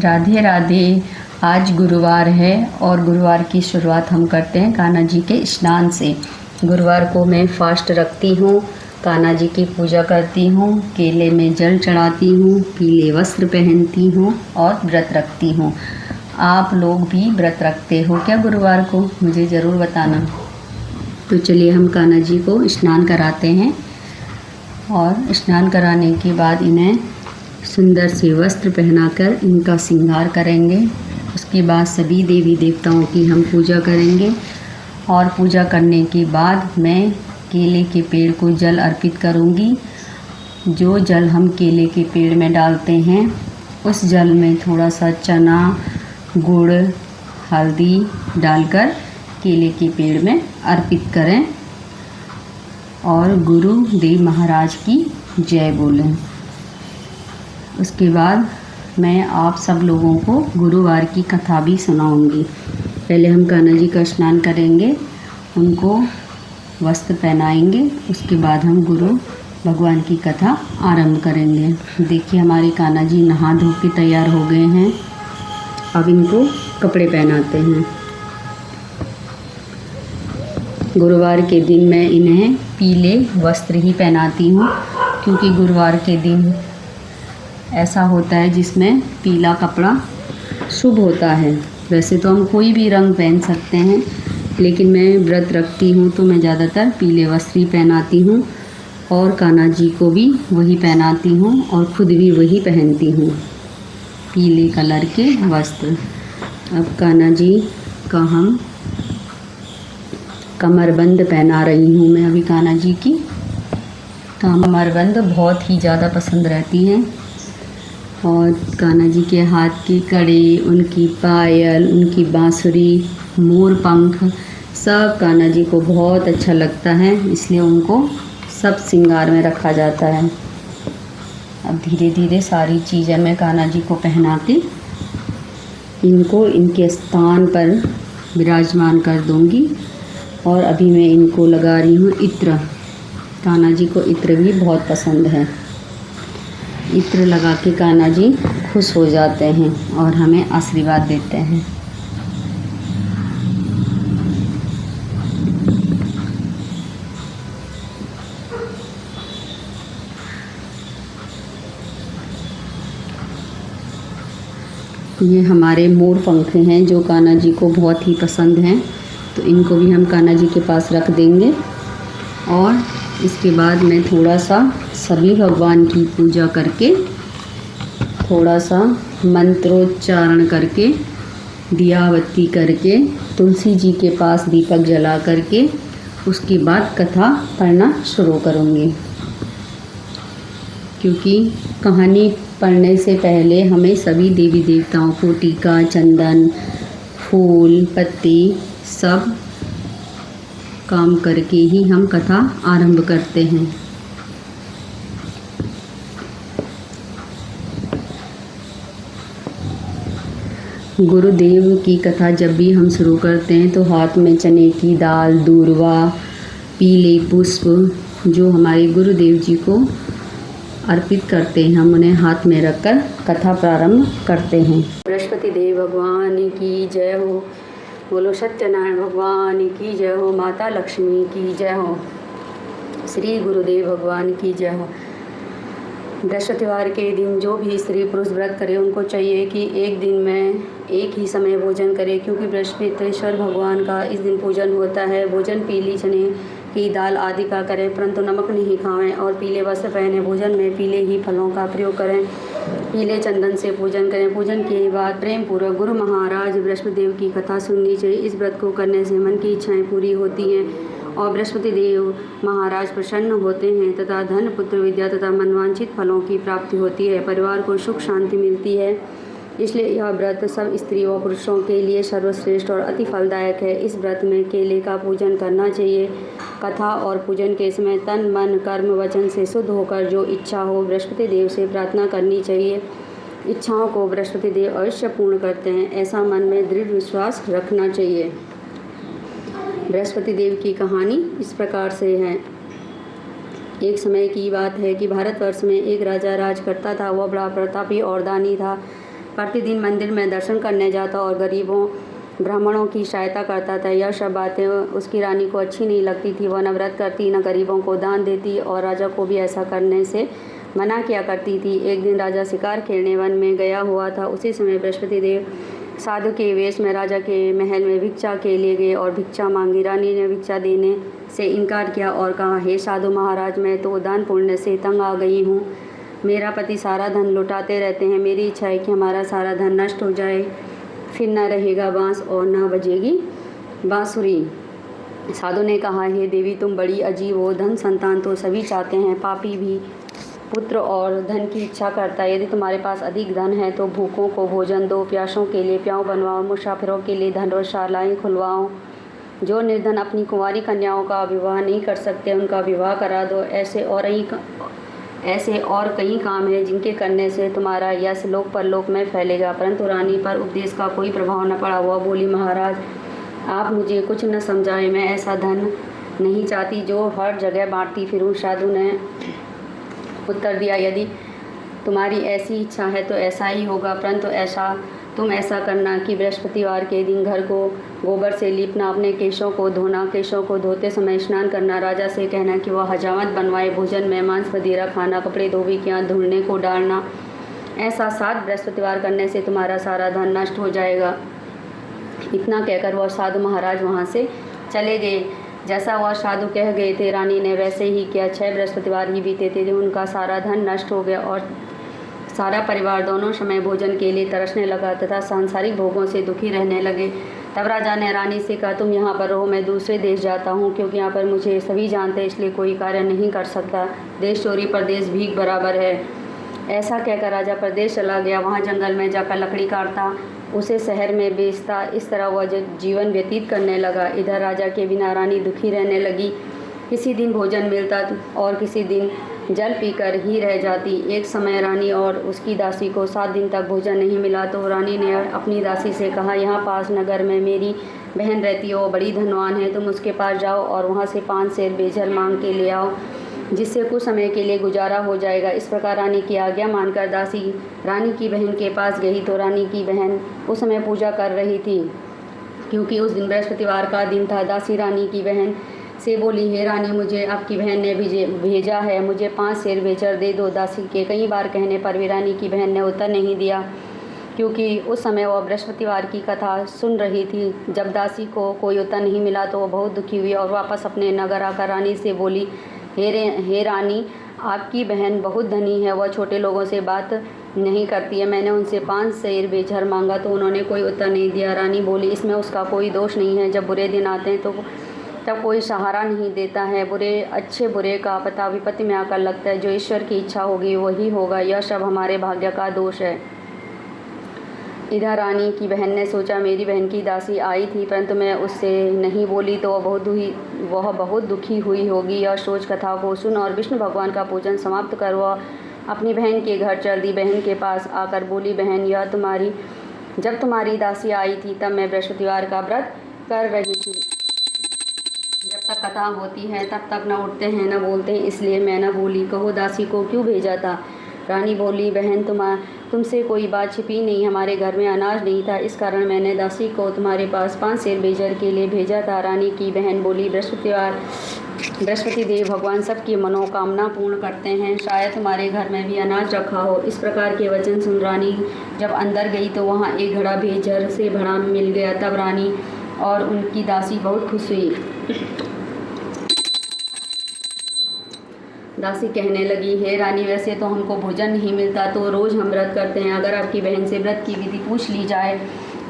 राधे राधे। आज गुरुवार है और गुरुवार की शुरुआत हम करते हैं कान्हा जी के स्नान से। गुरुवार को मैं फास्ट रखती हूँ, कान्हा जी की पूजा करती हूँ, केले में जल चढ़ाती हूँ, पीले वस्त्र पहनती हूँ और व्रत रखती हूँ। आप लोग भी व्रत रखते हो क्या गुरुवार को? मुझे ज़रूर बताना। तो चलिए हम कान्हा जी को स्नान कराते हैं और स्नान कराने के बाद इन्हें सुंदर से वस्त्र पहनाकर इनका श्रृंगार करेंगे। उसके बाद सभी देवी देवताओं की हम पूजा करेंगे और पूजा करने के बाद मैं केले के पेड़ को जल अर्पित करूंगी। जो जल हम केले के पेड़ में डालते हैं उस जल में थोड़ा सा चना, गुड़, हल्दी डालकर केले के पेड़ में अर्पित करें और गुरुदेव महाराज की जय बोलें। उसके बाद मैं आप सब लोगों को गुरुवार की कथा भी सुनाऊंगी। पहले हम कान्हा जी का स्नान करेंगे, उनको वस्त्र पहनाएंगे, उसके बाद हम गुरु भगवान की कथा आरंभ करेंगे। देखिए हमारे कान्हा जी नहा धो के तैयार हो गए हैं। अब इनको कपड़े पहनाते हैं। गुरुवार के दिन मैं इन्हें पीले वस्त्र ही पहनाती हूँ क्योंकि गुरुवार के दिन ऐसा होता है जिसमें पीला कपड़ा शुभ होता है। वैसे तो हम कोई भी रंग पहन सकते हैं, लेकिन मैं व्रत रखती हूँ तो मैं ज़्यादातर पीले वस्त्र ही पहनाती हूँ और कान्हा जी को भी वही पहनाती हूँ और खुद भी वही पहनती हूँ, पीले कलर के वस्त्र। अब कान्हा जी का हम कमरबंद पहना रही हूँ मैं अभी कान्हा जी की। कमरबंद बहुत ही ज़्यादा पसंद रहती हैं और कान्हा जी के हाथ की कड़ी, उनकी पायल, उनकी बांसुरी, मोर पंख सब कान्हा जी को बहुत अच्छा लगता है, इसलिए उनको सब श्रृंगार में रखा जाता है। अब धीरे धीरे सारी चीज़ें मैं कान्हा जी को पहना के इनको इनके स्थान पर विराजमान कर दूंगी। और अभी मैं इनको लगा रही हूँ इत्र। कान्हा जी को इत्र भी बहुत पसंद है। इत्र लगा के कान्हा जी खुश हो जाते हैं और हमें आशीर्वाद देते हैं। ये हमारे मोर पंख हैं जो कान्हा जी को बहुत ही पसंद हैं, तो इनको भी हम कान्हा जी के पास रख देंगे। और इसके बाद मैं थोड़ा सा सभी भगवान की पूजा करके, थोड़ा सा मंत्रोच्चारण करके, दिया बत्ती करके, तुलसी जी के पास दीपक जला करके उसके बाद कथा पढ़ना शुरू करूँगी। क्योंकि कहानी पढ़ने से पहले हमें सभी देवी देवताओं को टीका, चंदन, फूल, पत्ती सब काम करके ही हम कथा आरंभ करते हैं। गुरुदेव की कथा जब भी हम शुरू करते हैं तो हाथ में चने की दाल, दूर्वा, पीले पुष्प जो हमारे गुरुदेव जी को अर्पित करते हैं, हम उन्हें हाथ में रखकर कथा प्रारंभ करते हैं। बृहस्पति देव भगवान की जय हो, बोलो सत्यनारायण भगवान की जय हो, माता लक्ष्मी की जय हो, श्री गुरुदेव भगवान की जय हो। बृहस्पतिवार के दिन जो भी स्त्री पुरुष व्रत करे उनको चाहिए कि एक दिन में एक ही समय भोजन करें, क्योंकि बृहस्पतिश्वर भगवान का इस दिन पूजन होता है। भोजन पीली चने की दाल आदि का करें, परंतु नमक नहीं खाएं और पीले वस्त्र पहने। भोजन में पीले ही फलों का प्रयोग करें, पीले चंदन से पूजन करें। पूजन के बाद प्रेम पूर्वक गुरु महाराज बृहस्पति देव की कथा सुननी चाहिए। इस व्रत को करने से मन की इच्छाएं पूरी होती हैं और बृहस्पति देव महाराज प्रसन्न होते हैं तथा धन, पुत्र, विद्या तथा मनवांछित फलों की प्राप्ति होती है। परिवार को सुख शांति मिलती है। इसलिए यह व्रत सब स्त्रियों पुरुषों के लिए सर्वश्रेष्ठ और अति फलदायक है। इस व्रत में केले का पूजन करना चाहिए। कथा और पूजन के समय तन, मन, कर्म, वचन से शुद्ध होकर जो इच्छा हो बृहस्पति देव से प्रार्थना करनी चाहिए। इच्छाओं को बृहस्पति देव अवश्य पूर्ण करते हैं, ऐसा मन में दृढ़ विश्वास रखना चाहिए। बृहस्पति देव की कहानी इस प्रकार से है। एक समय की बात है कि भारतवर्ष में एक राजा राज करता था। वह बड़ा प्रतापी और दानी था। प्रतिदिन मंदिर में दर्शन करने जाता और गरीबों ब्राह्मणों की सहायता करता था। यह सब बातें उसकी रानी को अच्छी नहीं लगती थी। वह न व्रत करती, न गरीबों को दान देती और राजा को भी ऐसा करने से मना किया करती थी। एक दिन राजा शिकार खेलने वन में गया हुआ था। उसी समय बृहस्पति देव साधु के वेश में राजा के महल में भिक्षा के लिए गए और भिक्षा मांगी। रानी ने भिक्षा देने से इनकार किया और कहा, हे साधु महाराज, मैं तो दान पुण्य से तंग आ गई हूँ। मेरा पति सारा धन लुटाते रहते हैं। मेरी इच्छा है कि हमारा सारा धन नष्ट हो जाए, फिर न रहेगा बांस और न बजेगी बांसुरी। साधु ने कहा, हे देवी, तुम बड़ी अजीब हो। धन संतान तो सभी चाहते हैं, पापी भी पुत्र और धन की इच्छा करता है। यदि तुम्हारे पास अधिक धन है तो भूखों को भोजन दो, प्यासों के लिए प्याऊ बनवाओ, मुसाफिरों के लिए धर्मशालाएं खुलवाओ। जो निर्धन अपनी कुंवारी कन्याओं का विवाह नहीं कर सकते, उनका विवाह करा दो। ऐसे और कई काम हैं जिनके करने से तुम्हारा यश लोक परलोक में फैलेगा। परंतु रानी पर उपदेश का कोई प्रभाव न पड़ा। वह बोली, महाराज, आप मुझे कुछ न समझाएं। मैं ऐसा धन नहीं चाहती जो हर जगह बांटती फिरूं। साधु ने उत्तर दिया, यदि तुम्हारी ऐसी इच्छा है तो ऐसा ही होगा, परंतु तुम ऐसा करना कि बृहस्पतिवार के दिन घर को गोबर से लीपना, अपने केशों को धोना, केशों को धोते समय स्नान करना, राजा से कहना कि वह हजामत बनवाए, भोजन में मांस मदिरा खाना, कपड़े धोबी के यहाँ धुलने को डालना। ऐसा 7 बृहस्पतिवार करने से तुम्हारा सारा धन नष्ट हो जाएगा। इतना कहकर वह साधु महाराज वहाँ से चले गए। जैसा वह साधु कह गए थे, रानी ने वैसे ही किया। 6 बृहस्पतिवार ही बीते थे, उनका सारा धन नष्ट हो गया और सारा परिवार दोनों समय भोजन के लिए तरसने लगा तथा सांसारिक भोगों से दुखी रहने लगे। तब राजा ने रानी से कहा, तुम यहाँ पर रहो, मैं दूसरे देश जाता हूँ, क्योंकि यहाँ पर मुझे सभी जानते हैं, इसलिए कोई कार्य नहीं कर सकता। देश चोरी परदेश भीख बराबर है। ऐसा कहकर राजा परदेश चला गया। वहाँ जंगल में जाकर लकड़ी काटता, उसे शहर में बेचता। इस तरह वह जीवन व्यतीत करने लगा। इधर राजा के बिना रानी दुखी रहने लगी। किसी दिन भोजन मिलता और किसी दिन जल पीकर ही रह जाती। एक समय रानी और उसकी दासी को 7 दिन तक भोजन नहीं मिला तो रानी ने अपनी दासी से कहा, यहाँ पास नगर में मेरी बहन रहती है, वो बड़ी धनवान है, तुम उसके पास जाओ और वहाँ से 5 सेर बेजल मांग के ले आओ, जिससे कुछ समय के लिए गुजारा हो जाएगा। इस प्रकार रानी की आज्ञा मानकर दासी रानी की बहन के पास गई तो रानी की बहन उस समय पूजा कर रही थी, क्योंकि उस दिन बृहस्पतिवार का दिन था। दासी रानी की बहन से बोली, हे रानी, मुझे आपकी बहन ने भेजा है, मुझे 5 सेर बेचर दे दो। दासी के कई बार कहने पर भी रानी की बहन ने उत्तर नहीं दिया, क्योंकि उस समय वह बृहस्पतिवार की कथा सुन रही थी। जब दासी को कोई उत्तर नहीं मिला तो वह बहुत दुखी हुई और वापस अपने नगर आकर रानी से बोली, हे रानी, आपकी बहन बहुत धनी है, वह छोटे लोगों से बात नहीं करती है। मैंने उनसे 5 सेर बेचर मांगा तो उन्होंने कोई उत्तर नहीं दिया। रानी बोली, इसमें उसका कोई दोष नहीं है। जब बुरे दिन आते हैं तो तब कोई सहारा नहीं देता है। अच्छे बुरे का पता विपत्ति में आकर लगता है। जो ईश्वर की इच्छा होगी वही होगा। यह सब हमारे भाग्य का दोष है। इधर रानी की बहन ने सोचा, मेरी बहन की दासी आई थी, परंतु मैं उससे नहीं बोली तो वह बहुत दुखी हुई होगी। यह सोच कथा को सुन और विष्णु भगवान का पूजन समाप्त कर वह अपनी बहन के घर चल दी। बहन के पास आकर बोली, बहन, जब तुम्हारी दासी आई थी तब मैं बृहस्पतिवार का व्रत कर रही थी। जब तक कथा होती है तब तक न उठते हैं न बोलते हैं, इसलिए मैं न बोली। कहो, दासी को क्यों भेजा था? रानी बोली, बहन, तुमसे कोई बात छिपी नहीं। हमारे घर में अनाज नहीं था, इस कारण मैंने दासी को तुम्हारे पास 5 सेर बेजर के लिए भेजा था। रानी की बहन बोली, बृहस्पति देव भगवान सबकी मनोकामना पूर्ण करते हैं, शायद तुम्हारे घर में भी अनाज रखा हो। इस प्रकार के वचन सुन रानी जब अंदर गई तो वहाँ एक घड़ा बेजर से भरा मिल गया। तब रानी और उनकी दासी बहुत खुश हुई। दासी कहने लगी, हे रानी, वैसे तो हमको भोजन नहीं मिलता तो रोज़ हम व्रत करते हैं। अगर आपकी बहन से व्रत की विधि पूछ ली जाए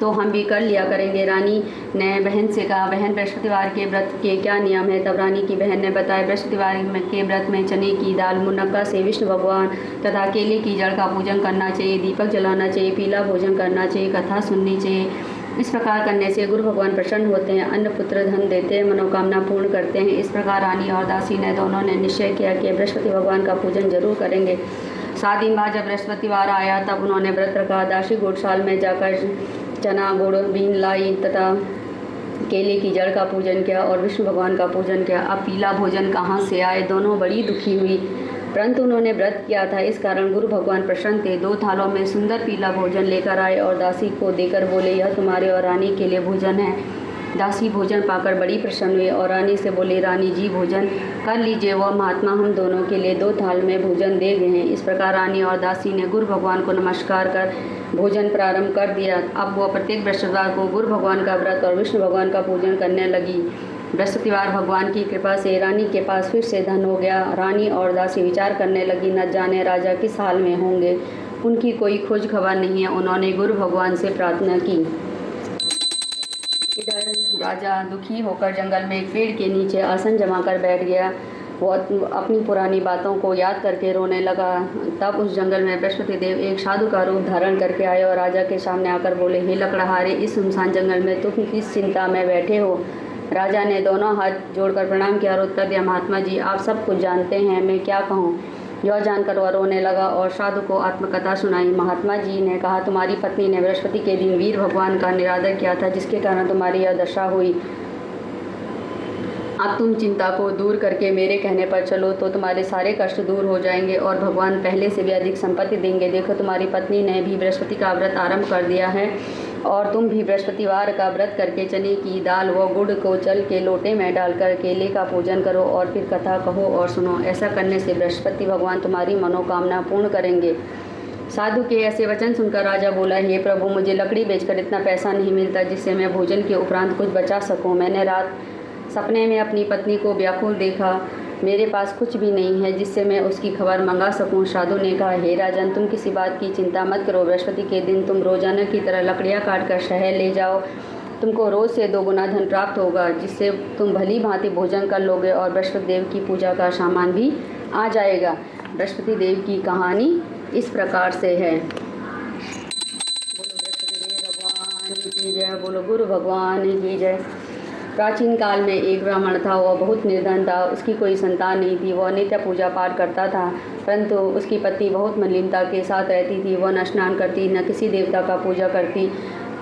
तो हम भी कर लिया करेंगे। रानी ने बहन से कहा, बहन, बृहस्पतिवार के व्रत के क्या नियम है? तब रानी की बहन ने बताया, बृहस्पतिवार के व्रत में चने की दाल, मुनक्का से विष्णु भगवान तथा केले की जड़ का पूजन करना चाहिए, दीपक जलाना चाहिए, पीला भोजन करना चाहिए, कथा सुननी चाहिए। इस प्रकार करने से गुरु भगवान प्रसन्न होते हैं, अन्न पुत्र धन देते हैं, मनोकामना पूर्ण करते हैं। इस प्रकार रानी और दासी ने दोनों ने निश्चय किया कि बृहस्पति भगवान का पूजन जरूर करेंगे। 7 दिन बाद जब बृहस्पतिवार आया तब उन्होंने व्रत रखा। दासी गौशाल में जाकर चना गुड़ बीन लाई तथा केले की जड़ का पूजन किया और विष्णु भगवान का पूजन किया। अब पीला भोजन कहाँ से आए? दोनों बड़ी दुखी हुई। परंतु उन्होंने व्रत किया था, इस कारण गुरु भगवान प्रसन्न थे। 2 थालों में सुंदर पीला भोजन लेकर आए और दासी को देकर बोले, यह तुम्हारे और रानी के लिए भोजन है। दासी भोजन पाकर बड़ी प्रसन्न हुई और रानी से बोली, रानी जी भोजन कर लीजिए, वह महात्मा हम दोनों के लिए 2 थाल में भोजन दे गए हैं। इस प्रकार रानी और दासी ने गुरु भगवान को नमस्कार कर भोजन प्रारंभ कर दिया। अब वह प्रत्येक बृहस्पतिवार को गुरु भगवान का व्रत और विष्णु भगवान का पूजन करने लगी। बृहस्पतिवार भगवान की कृपा से रानी के पास फिर से धन हो गया। रानी और दासी विचार करने लगी, न जाने राजा किस हाल में होंगे, उनकी कोई खोज खबर नहीं है। उन्होंने गुरु भगवान से प्रार्थना की। इधर राजा दुखी होकर जंगल में एक पेड़ के नीचे आसन जमाकर बैठ गया। वो अपनी पुरानी बातों को याद करके रोने लगा। तब उस जंगल में बृहस्पति देव एक साधु का रूप धारण करके आए और राजा के सामने आकर बोले, हे लकड़हारे, इस सुनसान जंगल में तुम किस चिंता में बैठे हो? राजा ने दोनों हाथ जोड़कर प्रणाम किया और उत्तर दिया, महात्मा जी, आप सब कुछ जानते हैं, मैं क्या कहूँ। यह जानकर वह रोने लगा और साधु को आत्मकथा सुनाई। महात्मा जी ने कहा, तुम्हारी पत्नी ने बृहस्पति के दिन वीर भगवान का निरादर किया था, जिसके कारण तुम्हारी यह दशा हुई। अब तुम चिंता को दूर करके मेरे कहने पर चलो तो तुम्हारे सारे कष्ट दूर हो जाएंगे और भगवान पहले से भी अधिक संपत्ति देंगे। देखो, तुम्हारी पत्नी ने भी बृहस्पति का व्रत आरंभ कर दिया है और तुम भी बृहस्पतिवार का व्रत करके चने की दाल व गुड़ को जल के लोटे में डालकर केले का पूजन करो और फिर कथा कहो और सुनो। ऐसा करने से बृहस्पति भगवान तुम्हारी मनोकामना पूर्ण करेंगे। साधु के ऐसे वचन सुनकर राजा बोला, हे प्रभु, मुझे लकड़ी बेचकर इतना पैसा नहीं मिलता जिससे मैं भोजन के उपरांत कुछ बचा सकूं। मैंने रात सपने में अपनी पत्नी को व्याकुल देखा। मेरे पास कुछ भी नहीं है जिससे मैं उसकी खबर मंगा सकूं। साधु ने कहा, हे राजन, तुम किसी बात की चिंता मत करो। बृहस्पति के दिन तुम रोजाना की तरह लकड़ियाँ काट कर शहर ले जाओ। तुमको रोज से 2 गुना धन प्राप्त होगा, जिससे तुम भली भांति भोजन कर लोगे और बृहस्पति देव की पूजा का सामान भी आ जाएगा। बृहस्पति देव की कहानी इस प्रकार से है। बोलो बृहस्पति देव भगवान की जय, बोलो गुरु भगवान की जय। प्राचीन काल में एक ब्राह्मण था। वह बहुत निर्धन था, उसकी कोई संतान नहीं थी। वह नित्य पूजा पाठ करता था, परंतु उसकी पत्नी बहुत मलिनता के साथ रहती थी। वह न स्नान करती, न किसी देवता का पूजा करती।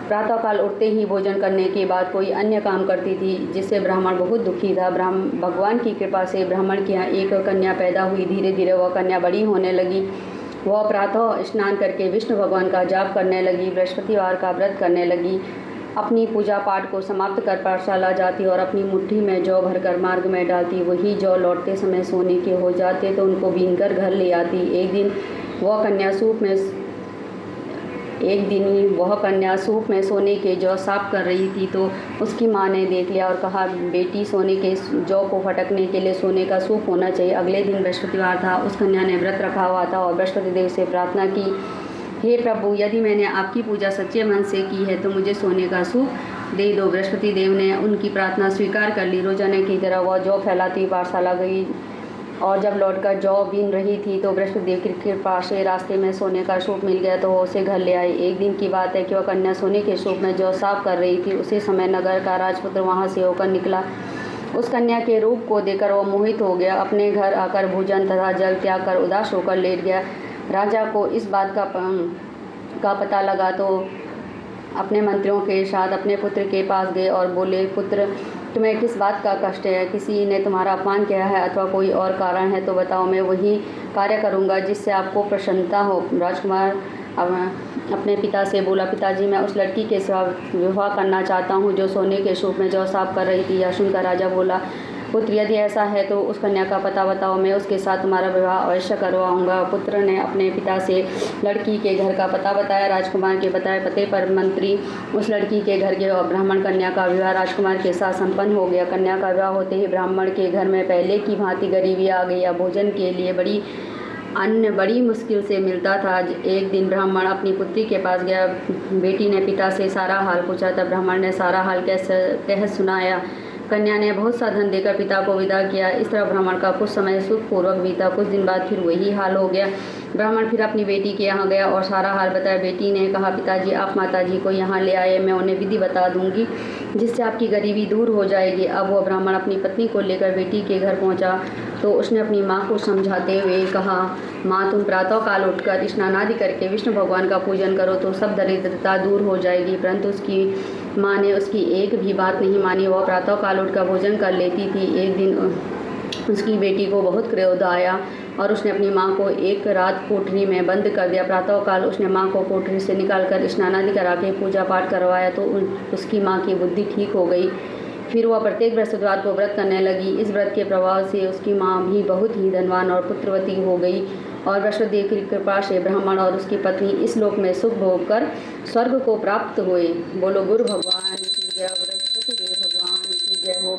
प्रातःकाल उठते ही भोजन करने के बाद कोई अन्य काम करती थी, जिससे ब्राह्मण बहुत दुखी था। भगवान की कृपा से ब्राह्मण के यहाँ एक कन्या पैदा हुई। धीरे धीरे वह कन्या बड़ी होने लगी। वह प्रातः स्नान करके विष्णु भगवान का जाप करने लगी, बृहस्पतिवार का व्रत करने लगी। अपनी पूजा पाठ को समाप्त कर पाठशाला जाती और अपनी मुट्ठी में जौ भरकर मार्ग में डालती। वही जौ लौटते समय सोने के हो जाते तो उनको बीनकर घर ले आती। एक दिन वह कन्या सूप में सोने के जौ साफ कर रही थी तो उसकी माँ ने देख लिया और कहा, बेटी, सोने के जौ को फटकने के लिए सोने का सूप होना चाहिए। अगले दिन बृहस्पतिवार था। उस कन्या ने व्रत रखा हुआ था और बृहस्पति देव से प्रार्थना की, हे प्रभु, यदि मैंने आपकी पूजा सच्चे मन से की है तो मुझे सोने का सूप दे दो। बृहस्पति देव ने उनकी प्रार्थना स्वीकार कर ली। रोजाना की तरह वह जौ फैलाती पाठशाला गई और जब लौटकर जौ बीन रही थी तो बृहस्पति देव की कृपा से रास्ते में सोने का सूप मिल गया तो वो उसे घर ले आई। एक दिन की बात है कि वह कन्या सोने के सूप में जौ साफ कर रही थी। उसी समय नगर का राजपुत्र वहाँ से होकर निकला। उस कन्या के रूप को देखकर वह मोहित हो गया। अपने घर आकर भोजन तथा जल त्याग कर उदास होकर लेट गया। राजा को इस बात का पता लगा तो अपने मंत्रियों के साथ अपने पुत्र के पास गए और बोले, पुत्र, तुम्हें किस बात का कष्ट है? किसी ने तुम्हारा अपमान किया है अथवा कोई और कारण है तो बताओ, मैं वही कार्य करूंगा जिससे आपको प्रसन्नता हो। राजकुमार अपने पिता से बोला, पिताजी, मैं उस लड़की के साथ विवाह करना चाहता हूँ जो सोने के सूप में जौ साफ कर रही थी। यह सुनकर राजा बोला, पुत्र, यदि ऐसा है तो उस कन्या का पता बताओ, मैं उसके साथ तुम्हारा विवाह अवश्य करवाऊंगा। पुत्र ने अपने पिता से लड़की के घर का पता बताया। राजकुमार के बताए पते पर मंत्री उस लड़की के घर गए और ब्राह्मण कन्या का विवाह राजकुमार के साथ संपन्न हो गया। कन्या का विवाह होते ही ब्राह्मण के घर में पहले की भांति गरीबी आ गई। भोजन के लिए अन्न बड़ी मुश्किल से मिलता था। एक दिन ब्राह्मण अपनी पुत्री के पास गया। बेटी ने पिता से सारा हाल पूछा। तब ब्राह्मण ने सारा हाल कह सुनाया। कन्या ने बहुत सा धन देकर पिता को विदा किया। इस तरह ब्राह्मण का कुछ समय सुखपूर्वक बीता। कुछ दिन बाद फिर वही हाल हो गया। ब्राह्मण फिर अपनी बेटी के यहाँ गया और सारा हाल बताया। बेटी ने कहा, पिताजी, आप माताजी को यहाँ ले आए, मैं उन्हें विधि बता दूंगी जिससे आपकी गरीबी दूर हो जाएगी। अब वह ब्राह्मण अपनी पत्नी को लेकर बेटी के घर पहुँचा तो उसने अपनी माँ को समझाते हुए कहा, माँ, तुम प्रातःकाल उठकर स्नान आदि करके विष्णु भगवान का पूजन करो तो सब दरिद्रता दूर हो जाएगी। परंतु उसकी माँ ने उसकी एक भी बात नहीं मानी। वह प्रातःकाल उठकर भोजन कर लेती थी। एक दिन उसकी बेटी को बहुत क्रोध आया। और उसने अपनी माँ को एक रात कोठरी में बंद कर दिया। प्रातःकाल उसने माँ को कोठरी से निकालकर स्नान आदि करा के पूजा पाठ करवाया तो उसकी माँ की बुद्धि ठीक हो गई। फिर वह प्रत्येक बृहस्पतिवार को व्रत करने लगी। इस व्रत के प्रभाव से उसकी माँ भी बहुत ही धनवान और पुत्रवती हो गई और बृहस्पति की कृपा से ब्राह्मण और उसकी पत्नी इस लोक में सुख भोग कर स्वर्ग को प्राप्त हुए। बोलो गुरु भगवान की जय, बृहस्पति देव भगवान की जय हो।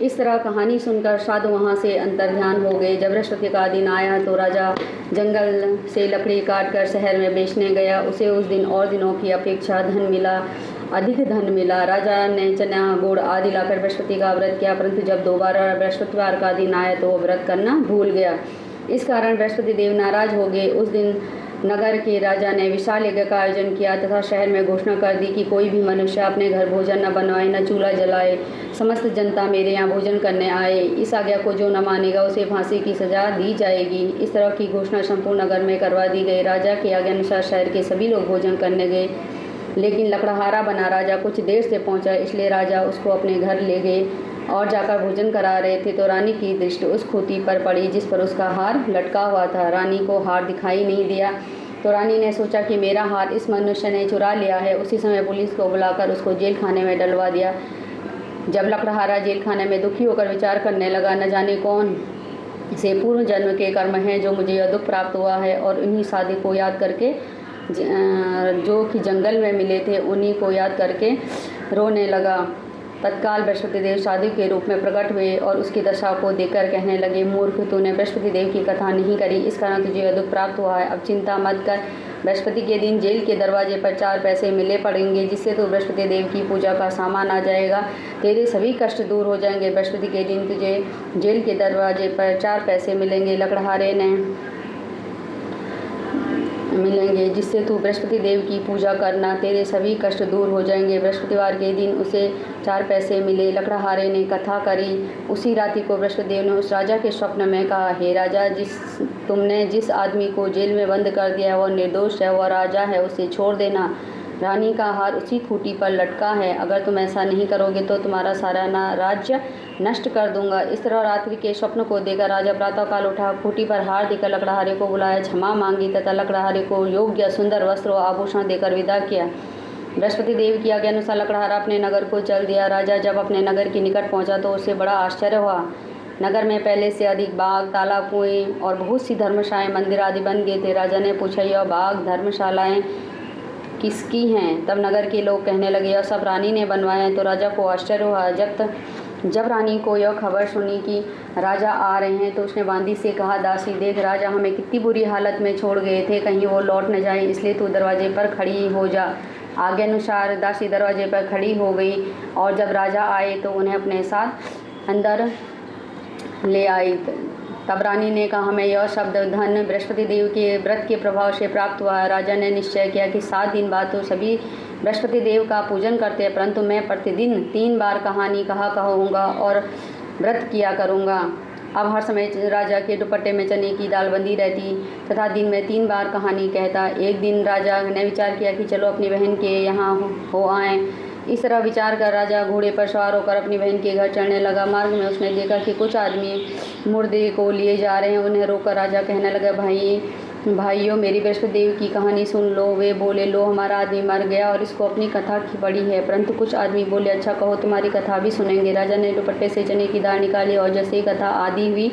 इस तरह कहानी सुनकर साधु वहाँ से अंतर्ध्यान हो गए। जब बृहस्पति का दिन आया तो राजा जंगल से लकड़ी काट कर शहर में बेचने गया। उसे उस दिन और दिनों की अपेक्षा अधिक धन मिला। राजा ने चना गुड़ आदि लाकर बृहस्पति का व्रत किया, परंतु जब दोबारा बृहस्पतिवार का दिन आया तो वो व्रत करना भूल गया। इस कारण बृहस्पति देव नाराज हो गए। उस दिन नगर के राजा ने विशाल यज्ञ का आयोजन किया तथा शहर में घोषणा कर दी कि कोई भी मनुष्य अपने घर भोजन न बनवाए, न चूल्हा जलाए। समस्त जनता मेरे यहाँ भोजन करने आए। इस आज्ञा को जो न मानेगा उसे फांसी की सजा दी जाएगी। इस तरह की घोषणा संपूर्ण नगर में करवा दी गई। राजा की आज्ञा अनुसार शहर के सभी लोग भोजन करने गए, लेकिन लकड़हारा बना राजा कुछ देर से पहुंचा, इसलिए राजा उसको अपने घर ले गए और जाकर भोजन करा रहे थे तो रानी की दृष्टि उस खूंटी पर पड़ी जिस पर उसका हार लटका हुआ था। रानी को हार दिखाई नहीं दिया तो रानी ने सोचा कि मेरा हार इस मनुष्य ने चुरा लिया है। उसी समय पुलिस को बुलाकर उसको जेल खाने में डलवा दिया। जब लकड़हारा जेल खाने में दुखी होकर विचार करने लगा, न जाने कौन से पूर्व जन्म के कर्म हैं जो मुझे यह दुख प्राप्त हुआ है, और उन्हीं साधु को याद करके जो कि जंगल में मिले थे उन्हीं को याद करके रोने लगा। तत्काल बृहस्पति देव साधु के रूप में प्रकट हुए और उसकी दशा को देखकर कहने लगे, मूर्ख, तूने बृहस्पति देव की कथा नहीं करी, इस कारण तुझे यह दुख प्राप्त हुआ है। अब चिंता मत कर, बृहस्पति के दिन जेल के दरवाजे पर 4 पैसे मिले पड़ेंगे, जिससे तो बृहस्पति देव की पूजा का सामान आ जाएगा, तेरे सभी कष्ट दूर हो जाएंगे। बृहस्पति के दिन तुझे जेल के दरवाजे पर 4 पैसे मिलेंगे, लकड़हारे ने मिलेंगे, जिससे तू बृहस्पति देव की पूजा करना, तेरे सभी कष्ट दूर हो जाएंगे। बृहस्पतिवार के दिन उसे 4 पैसे मिले। लकड़हारे ने कथा करी। उसी रात्रि को बृहस्पति देव ने उस राजा के स्वप्न में कहा, हे राजा, तुमने जिस आदमी को जेल में बंद कर दिया वह निर्दोष है, वह राजा है, उसे छोड़ देना। रानी का हार उसी खूंटी पर लटका है। अगर तुम ऐसा नहीं करोगे तो तुम्हारा सारा राज्य नष्ट कर दूंगा। इस तरह रात्रि के स्वप्न को देकर राजा प्रातःकाल उठा, खूंटी पर हार देकर लकड़हारे को बुलाया, क्षमा मांगी तथा लकड़हारे को योग्य सुंदर वस्त्र और आभूषण देकर विदा किया। बृहस्पति देव की आज्ञा अनुसार लकड़हारा अपने नगर को चल दिया। राजा जब अपने नगर के निकट पहुंचा तो उसे बड़ा आश्चर्य हुआ। नगर में पहले से अधिक बाग, तालाब, कुएं और बहुत सी धर्मशालाएं, मंदिर आदि बन गए थे। राजा ने पूछा, यह बाग, धर्मशालाएं किसकी हैं? तब नगर के लोग कहने लगे, यह सब रानी ने बनवाए हैं। तो राजा को आश्चर्य हुआ। जब रानी को यह खबर सुनी कि राजा आ रहे हैं तो उसने बांदी से कहा, दासी, देख, राजा हमें कितनी बुरी हालत में छोड़ गए थे, कहीं वो लौट न जाए, इसलिए तू दरवाजे पर खड़ी हो जा। आज्ञा अनुसार दासी दरवाजे पर खड़ी हो गई और जब राजा आए तो उन्हें अपने साथ अंदर ले आई। तब रानी ने कहा, हमें यह शब्द धन बृहस्पति देव के व्रत के प्रभाव से प्राप्त हुआ है। राजा ने निश्चय किया कि 7 दिन बाद तो सभी बृहस्पति देव का पूजन करते हैं, परंतु मैं प्रतिदिन 3 बार कहानी कहूँगा और व्रत किया करूँगा। अब हर समय राजा के दुपट्टे में चने की दाल बंधी रहती तथा दिन में 3 बार कहानी कहता। एक दिन राजा ने विचार किया कि चलो अपनी बहन के यहाँ हो आएँ। इस तरह विचार कर राजा घोड़े पर सवार होकर अपनी बहन के घर चढ़ने लगा। मार्ग में उसने देखा कि कुछ आदमी मुर्दे को लिए जा रहे हैं। उन्हें रोककर राजा कहने लगा, भाइयों, मेरी बृहस्पति देव की कहानी सुन लो। वे बोले, लो, हमारा आदमी मर गया और इसको अपनी कथा की पड़ी है। परंतु कुछ आदमी बोले, अच्छा, कहो, तुम्हारी कथा भी सुनेंगे। राजा ने दुपट्टे से चने की दाल निकाली और जैसे ही कथा आदि हुई,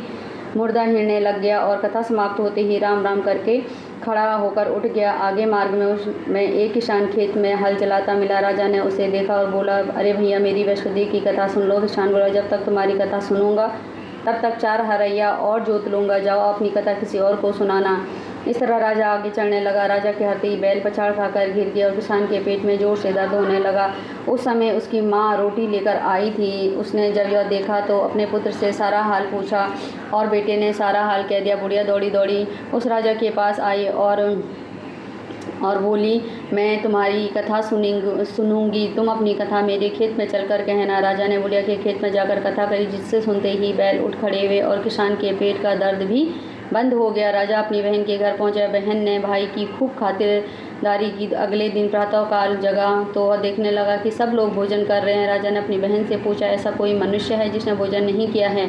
मुर्दा हिलने लग गया और कथा समाप्त होते ही राम राम करके खड़ा होकर उठ गया। आगे मार्ग में उसमें एक किसान खेत में हल चलाता मिला। राजा ने उसे देखा और बोला, अरे भैया, मेरी बृहस्पति की कथा सुन लो। किसान बोला, जब तक तुम्हारी कथा सुनूंगा तब तक 4 हरैया और जोत लूँगा, जाओ अपनी कथा किसी और को सुनाना। इस तरह राजा आगे चलने लगा। राजा के हाथी बैल पछाड़ खाकर गिर गया और किसान के पेट में जोर से दर्द होने लगा। उस समय उसकी माँ रोटी लेकर आई थी। उसने जब यह देखा तो अपने पुत्र से सारा हाल पूछा और बेटे ने सारा हाल कह दिया। बुढ़िया दौड़ी दौड़ी उस राजा के पास आई और बोली, मैं तुम्हारी कथा सुनूंगी, तुम अपनी कथा मेरे खेत में चलकर कहना। राजा ने बुढ़िया के खेत में जाकर कथा करी, जिससे सुनते ही बैल उठ खड़े हुए और किसान के पेट का दर्द भी बंद हो गया। राजा अपनी बहन के घर पहुंचा। बहन ने भाई की खूब खातिरदारी की। अगले दिन प्रातःकाल जगा तो वह देखने लगा कि सब लोग भोजन कर रहे हैं। राजा ने अपनी बहन से पूछा, ऐसा कोई मनुष्य है जिसने भोजन नहीं किया है?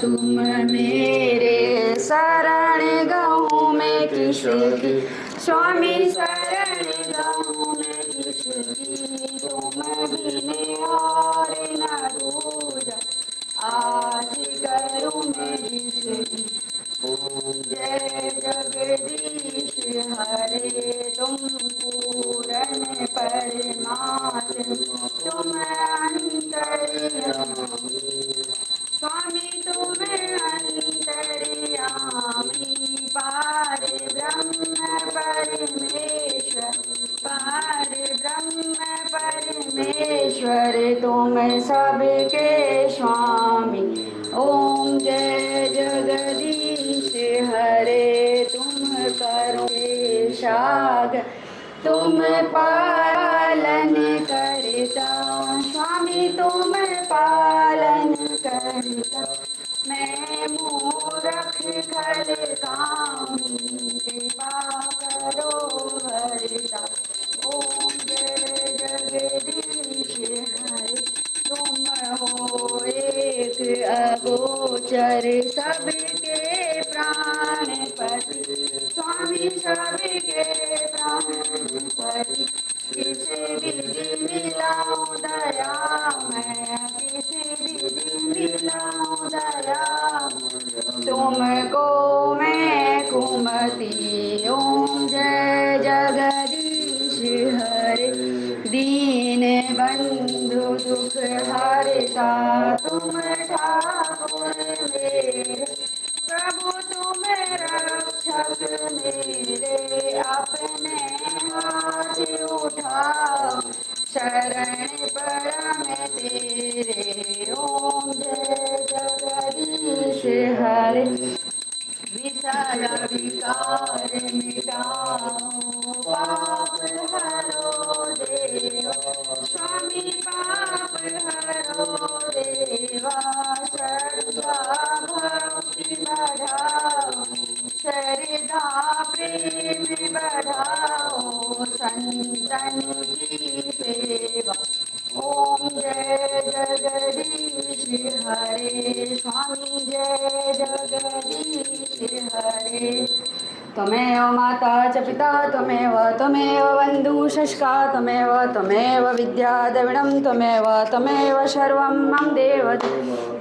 तुम मेरे शरण गहूँ मैं किसकी, स्वामी शरण गहूँ मैं किसकी, तुम बिन और न दूजा आज करूँ मैं जिसकी। ओम जय जगदीश हरे, तुम पूर्ण परमात्मा, तुम अंतर्यामी, स्वामी तुम अंतर्यामी, पार ब्रह्म परमेश्वर, पार ब्रह्म परमेश्वर, तुम सबके स्वामी। ओम जय जगदीश हरे, तुम करो सागर, तुम पालन करता, स्वामी तुम पालन करता, मैं मूर्ख खल कामी, कृपा करो हरता। ओम जय जगदीश हरे, तुम हो एक अगोचर सबके प्राणपति, स्वामी सबके प्राणपति, किस विधि मिलाऊं दया मैं, किस विधि मिलाऊं दया, तुमको मैं कुमति। ओम जय जगदीश हरे, दीन बंधु दुख हरता, तुम ठाकुर मेरे, प्रभु तुम रक्षक मेरे, अपने हाथ उठाओ शरण परम तेरे। ओम जय जगदीश हरे, विषय विकार मिटाओ, पाप हरो देवा, स्वामी पाप हरो देवा, श्रद्धा भक्ति बढ़ाओ, श्रद्धा प्रेम बढ़ाओ, संतन की सेवा। ओम जय जगदीश हरे, स्वामी जय जगदीश हरे। त्वमेव माता च पिता त्वमेव, त्वमेव बन्धुः षष्ठा त्वमेव, त्वमेव विद्या द्रविणं त्वमेव, त्वमेव सर्वं मम देव।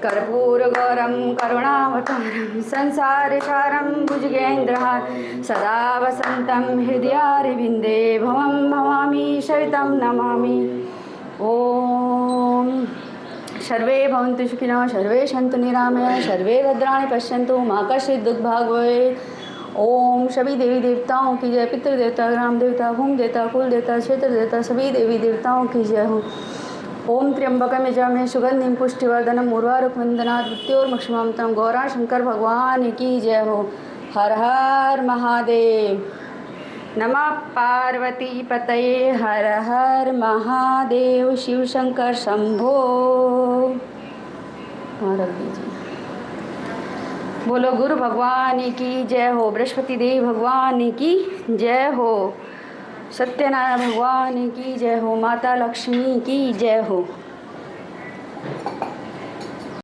कर्पूरगौरं करुणावतारं संसारसारं भुजगेन्द्रहारं, सदा वसन्तं हृदयारविन्दे, भवं भवामि सवितं नमामि। ओम सर्वे भवन्तु सुखिनः, सर्वे सन्तु निरामयाः, सर्वे भद्राणि पश्यन्तु मा कश्चित् दुःखभाग् भवेत्। ओम सभी देवी देवताओं की जय, पितृ देवता, ग्राम देवता, भूमि देवता, कुल देवता, क्षेत्र देवता, सभी देवी देवताओं की जय हो। ओम त्र्यंबकम यजामहे सुगंधिं पुष्टिवर्धनम् उर्वारुकवन्दनात् मृत्योर्मुक्षीयमामृतं, गौरा शंकर भगवान की जय हो। हर हर महादेव। नमः पार्वती पतये, हर हर महादेव, शिव शंकर शंभो। रख दीजिए। बोलो गुरु भगवान की जय हो, बृहस्पति देव भगवान की जय हो, सत्यनारायण भगवान की जय हो, माता लक्ष्मी की जय हो।